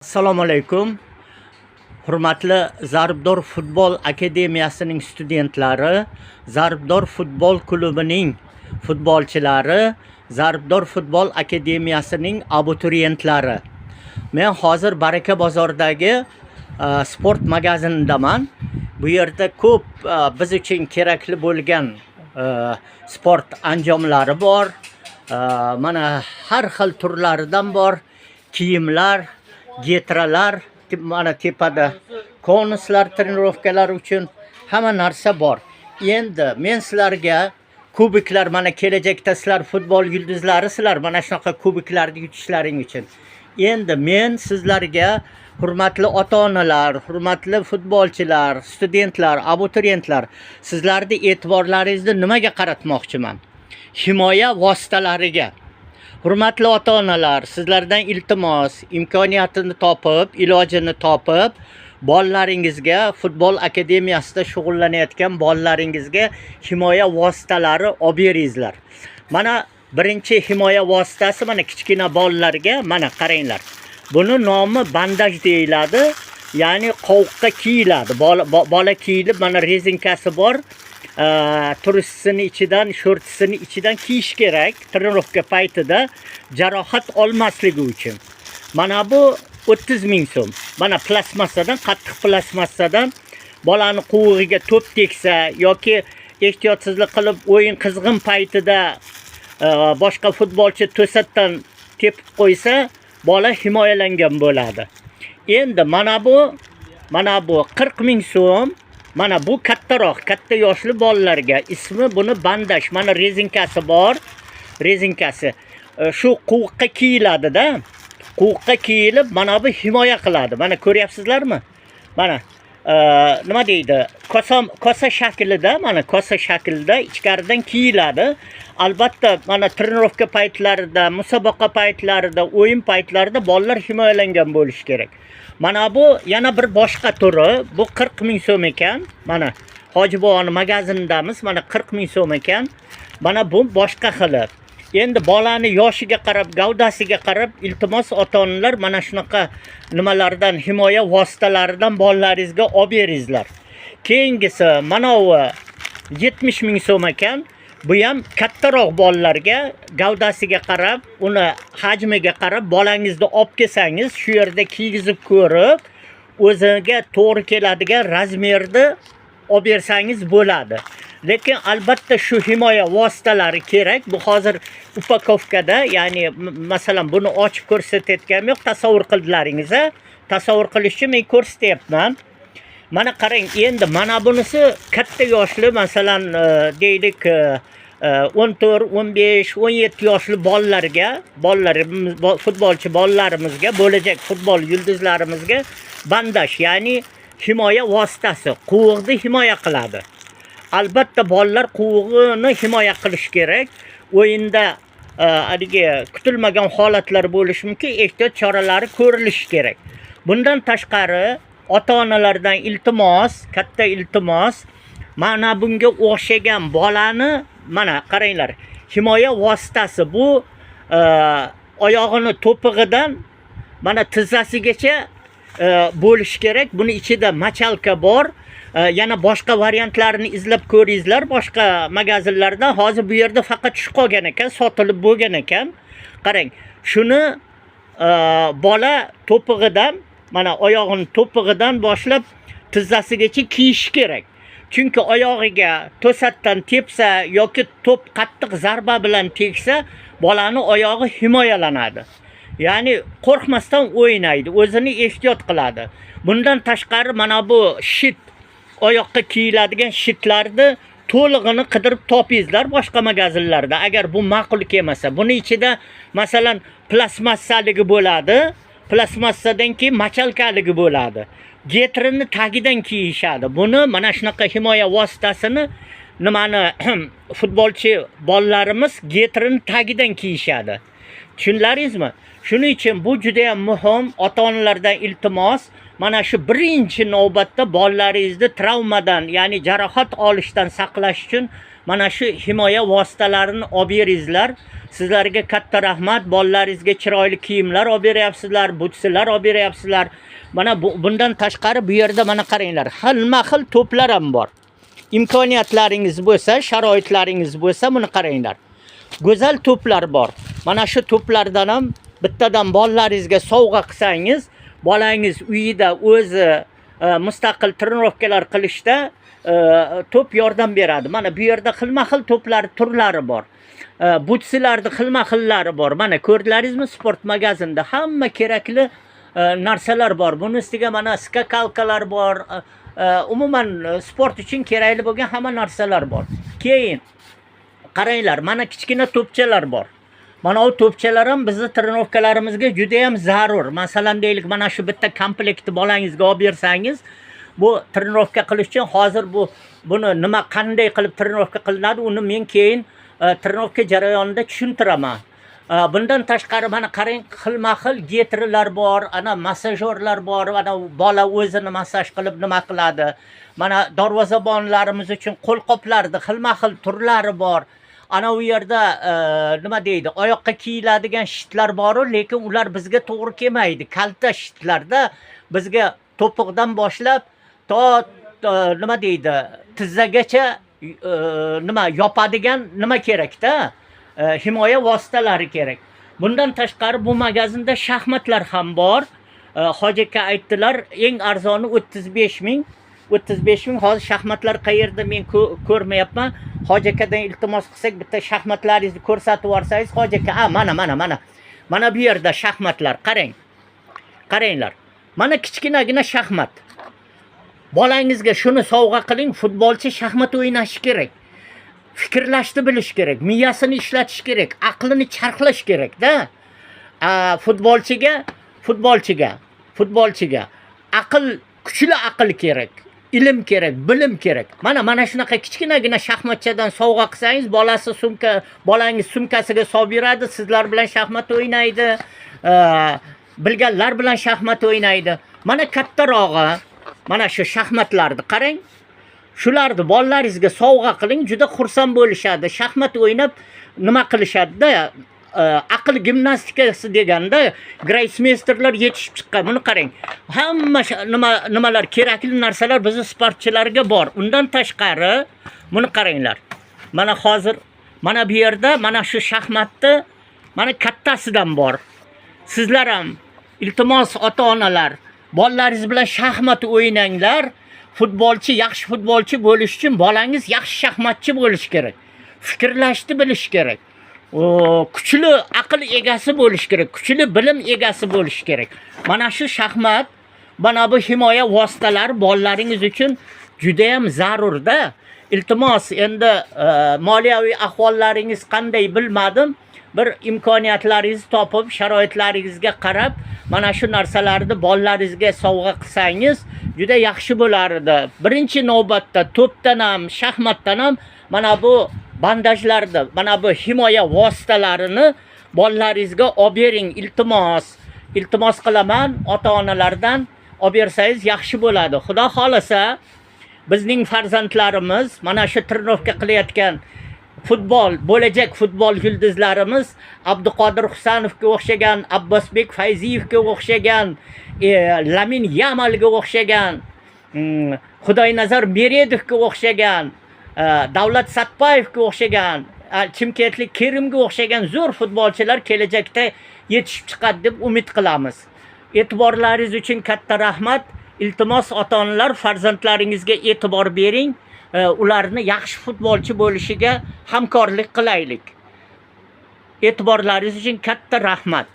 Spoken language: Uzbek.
Assalomu alaykum. Hurmatli Zarbdor futbol akademiyasining studentlari, Zarbdor futbol klubining futbolchilari, Zarbdor futbol akademiyasining abituriyentlari. Men hozir Baraka bozoridagi sport magazinindaman. Bu yerda ko'p biz uchun kerakli bo'lgan sport anjomlari bor. Mana har xil turlaridan bor. Kiyimlar, getralar, mana tepada konuslar trenirovkalar uchun hamma narsa bor. Endi men sizlarga kubiklar, mana kelajakda sizlar futbol yulduzlari, sizlar mana shunaqa kubiklarni yutishlaring uchun. Endi men sizlarga hurmatli ota-onalar, hurmatli futbolchilar, studentlar, abituriyentlar, sizlarni e'tiborlaringizni nimaga qaratmoqchiman? Himoya vositalariga. Hurmatli ota-onalar, sizlardan iltimos, imkoniyatini topib, ilojini topib, bolalaringizga, futbol akademiyasida shug'ullanayotgan bolalaringizga himoya vositalari olib beringizlar. Mana birinchi himoya vositasi mana kichkina bolalarga, mana qaranglar. Buni nomi bandaj deyiladi, ya'ni qovuqqa kiyiladi. Bola kiyilib, mana rezinkasi bor. Turistini ichidan, shortisini ichidan kiyish kerak trenirovka paytida jarohat olmasligi uchun. Mana bu 30 ming so'm. Mana plastmassadan, qattiq plastmassadan bolani quvug'iga to'p teksa yoki ehtiyotsizlik qilib o'yin qizg'in paytida boshqa futbolchi to'satdan tepib qo'ysa, bola himoyalangan bo'ladi. Endi mana bu 40 ming so'm. Mana bu kattaroq, katta yoshli bolalarga, ismi buni bandaj. Mana rezinkasi bor. Rezinkasi shu quvuqqa kiyiladi-da. Quvuqqa kiyilib, mana bu himoya qiladi. Mana ko'ryapsizlarmi? Mana nima deydi? Kosa shaklida, mana kosa shaklida ichkaridan kiyiladi. Albatta, mana trenirovka paytlarida, musobaqa paytlarida, o'yin paytlarida bolalar himoyalangan bo'lishi kerak. Mana bu yana bir boshqa turi. Bu 40 ming so'm ekan. Mana Hojibovoni magazinidamiz. Mana 40 ming so'm ekan. Mana bu boshqa xili. Endi bolani yoshiga qarab, gavdasiga qarab, iltimos ota-onalar mana shunaqa nimalardan, himoya vositalaridan bolalaringizga olib beringizlar. Keyingisi mana bu 70 ming so'm ekan. Bu ham kattaroq bolalarga, gavdasiga qarab, uni hajmiga qarab bolangizni olib kelsangiz, shu yerda kiygizib ko'rib, o'ziga to'g'ri keladigan razmerni olib bersangiz bo'ladi. Lekin albatta shu himoya vositalari kerak. Bu hozir upakovkada, ya'ni masalan buni ochib ko'rsatayotganim yo'q, tasavvur qildilaringiz. Tasavvur qilishni men ko'rsatyapman. Mana qarang, endi mana bunisi katta yoshli, masalan deylik 14, 15, 17 yoshli bolalarga, futbolchi bolalarimizga, bo'lajak futbol yulduzlarimizga bandaj, ya'ni himoya vositasi, quvug'ni himoya qiladi. Albatta bolalar quvug'ini himoya qilish kerak. O'yinda haligi kutilmagan holatlar bo'lishi mumkin, ehtiyot choralari ko'rilishi kerak. Bundan tashqari ota-onalardan iltimos, katta iltimos, mana bunga o'xshagan bolani, mana qaranglar, himoya vositasi bu oyog'ini to'pig'idan mana tizzasigacha bo'lish kerak. Buni ichida machalka bor. Yana boshqa variantlarini izlab ko'ringizlar boshqa magazinlarda. Hozir bu yerda faqat shu qolgan ekan, sotilib bo'lgan ekan. Qarang, shuni bola to'pig'idan, mana oyog'ini to'pig'idan boshlab tizzasigacha kiyish kerak. Chunki oyog'iga to'satdan tepsa yoki to'p qattiq zarba bilan tegsa, bolani oyog'i himoyalanadi. Ya'ni qo'rqmasdan o'ynaydi, o'zini ehtiyot qiladi. Bundan tashqari mana bu shit, oyoqqa kiyiladigan shitlarni to'lig'ini qidirib topingizlar boshqa magazinlarda, agar bu ma'qul kelmasa. Buni ichida masalan plastmassaligi bo'ladi. Plastmassadan keyin machalkaligi bo'ladi. Getrini tagidan kiyishadi. Buni mana shunaqa himoya vositasini nimani futbolchi bolalarimiz getrini tagidan kiyishadi. Tushunlaringizmi? Shuning uchun bu juda ham muhim. Ota-onalardan iltimos, mana shu birinchi navbatda bolalaringizni travmadan, ya'ni jarohat olishdan saqlash uchun mana shu himoya vositalarini olib beringizlar. Sizlarga katta rahmat. Bolalaringizga chiroyli kiyimlar olib beryapsizlar, butsilar olib beryapsizlar. Mana bundan tashqari bu yerda mana qaranglar, xilma-xil to'plar ham bor. İmkoniyatlaringiz bo'lsa, sharoitlaringiz bo'lsa, buni qaranglar. Go'zal to'plar bor. Mana shu to'plardan ham bittadan bolalaringizga sovg'a qilsangiz, bolangiz uyida o'zi mustaqil trenirovkalar qilishda to'p yordam beradi. Mana bu yerda xilma-xil to'plar turlari bor. Butsilarning xilma-xillari bor. Mana ko'rdilaringizmi, sport magazinda hamma kerakli narsalar bor. Buni ustiga mana skakalkalar bor. Umuman sport uchun kerakli bo'lgan hamma narsalar bor. Keyin qaranglar, mana kichkina to'pchalar bor. Mana o to'pchalar ham bizni trenirovkalarimizga juda ham zarur. Masalan deylik, mana shu bitta komplektni bolangizga olib bersangiz, bu trenirovka qilish uchun hozir buni nima qanday qilib trenirovka qilinadi, uni men keyin trenirovka jarayonida tushuntiraman. Bundan tashqari mana qarang, xilma-xil getrilar bor, ana massajyorlar bor, ana bola o'zini massaj qilib nima qiladi. Mana darvozabonlarimiz uchun qo'lqoplarning xilma-xil turlari bor. Ana u yerda nima deydi, oyoqqa kiyiladigan shitlar bor, lekin ular bizga to'g'ri kelmaydi. Kalta shitlarda bizga to'piqdan boshlab to nima deydi, tizzagacha nima yopadigan nima kerakda? Himoya vositalari kerak. Bundan tashqari bu magazinda shaxmatlar ham bor. Hoji aka aytdilar, eng arzoni 35 ming. 35 ming. Hozir shaxmatlar qayerda men ko'rmayapman. Hoji akadan iltimos qilsak, bitta shaxmatlaringizni ko'rsatib yuborsangiz, Hoji aka, mana bu yerda shaxmatlar, qarang. Qaranglar. Mana kichkinagina shaxmat. Bolangizga shuni sovg'a qiling, futbolchi shaxmat o'ynashi kerak. Fikrlashni bilish kerak, miyasini ishlatish kerak, aqlini charxlash kerak-da. Futbolchiga aql, kuchli aql kerak, ilm kerak, bilim kerak. Mana shunaqa kichkinagina shaxmatchadan sovg'a qilsangiz, bolangiz sumkasiga solib beradi, sizlar bilan shaxmat o'ynaydi, bilganlar bilan shaxmat o'ynaydi. Mana kattarog'i, mana shu shaxmatlarni qarang. Shularni bolalaringizga sovg'a qiling, juda xursand bo'lishadi. Shaxmat o'ynab nima qilishadi-da, aql gimnastikasi deganda grossmeysterlar yetishib chiqqan. Buni qarang. Hamma nimalar kerakli narsalar bizning sportchilarga bor. Undan tashqari buni qaranglar. Mana hozir mana bu yerda mana shu shaxmatni mana kattasidan bor. Sizlar ham iltimos ota-onalar, bolalaringiz bilan shaxmat o'ynanglar. Yaxshi futbolchi bo'lish uchun bolangiz yaxshi shaxmatchi bo'lishi kerak. Fikrlashni bilish kerak. Kuchli aql egasi bo'lish kerak, kuchli bilim egasi bo'lish kerak. Mana shu shaxmat, mana bu himoya vositalari bolalaringiz uchun juda ham zarurda. Iltimos, endi moliyaviy ahvollaringiz qanday bilmadim, bir imkoniyatlaringizni topib, sharoitlaringizga qarab, mana shu narsalarni bolalaringizga sovg'a qilsangiz juda yaxshi bo'lardi. Birinchi navbatda to'pdan ham, shaxmatdan ham mana bu bandajlarni, mana bu himoya vositalarini bolalaringizga olib bering, iltimos. Iltimos qilaman, ota-onalardan olib bersangiz yaxshi bo'ladi. Xudo xolasa, bizning farzandlarimiz mana shu trenirovka qilayotgan bo'lajak futbol yulduzlarimiz Abduqodir Husanovga o'xshagan, Abbosbek Fayziyevga o'xshagan, Lamin Yamalga o'xshagan, Xudoynazar Meredovga o'xshagan, Davlat Satpayevga o'xshagan, Chimkentlik Kerimga o'xshagan zo'r futbolchilar kelajakda yetishib chiqadi deb umid qilamiz. E'tiborlaringiz uchun katta rahmat. Iltimos ota-onalar, farzandlaringizga e'tibor bering. Ularni yaxshi futbolchi bo'lishiga hamkorlik qilaylik. E'tiborlaringiz uchun katta rahmat.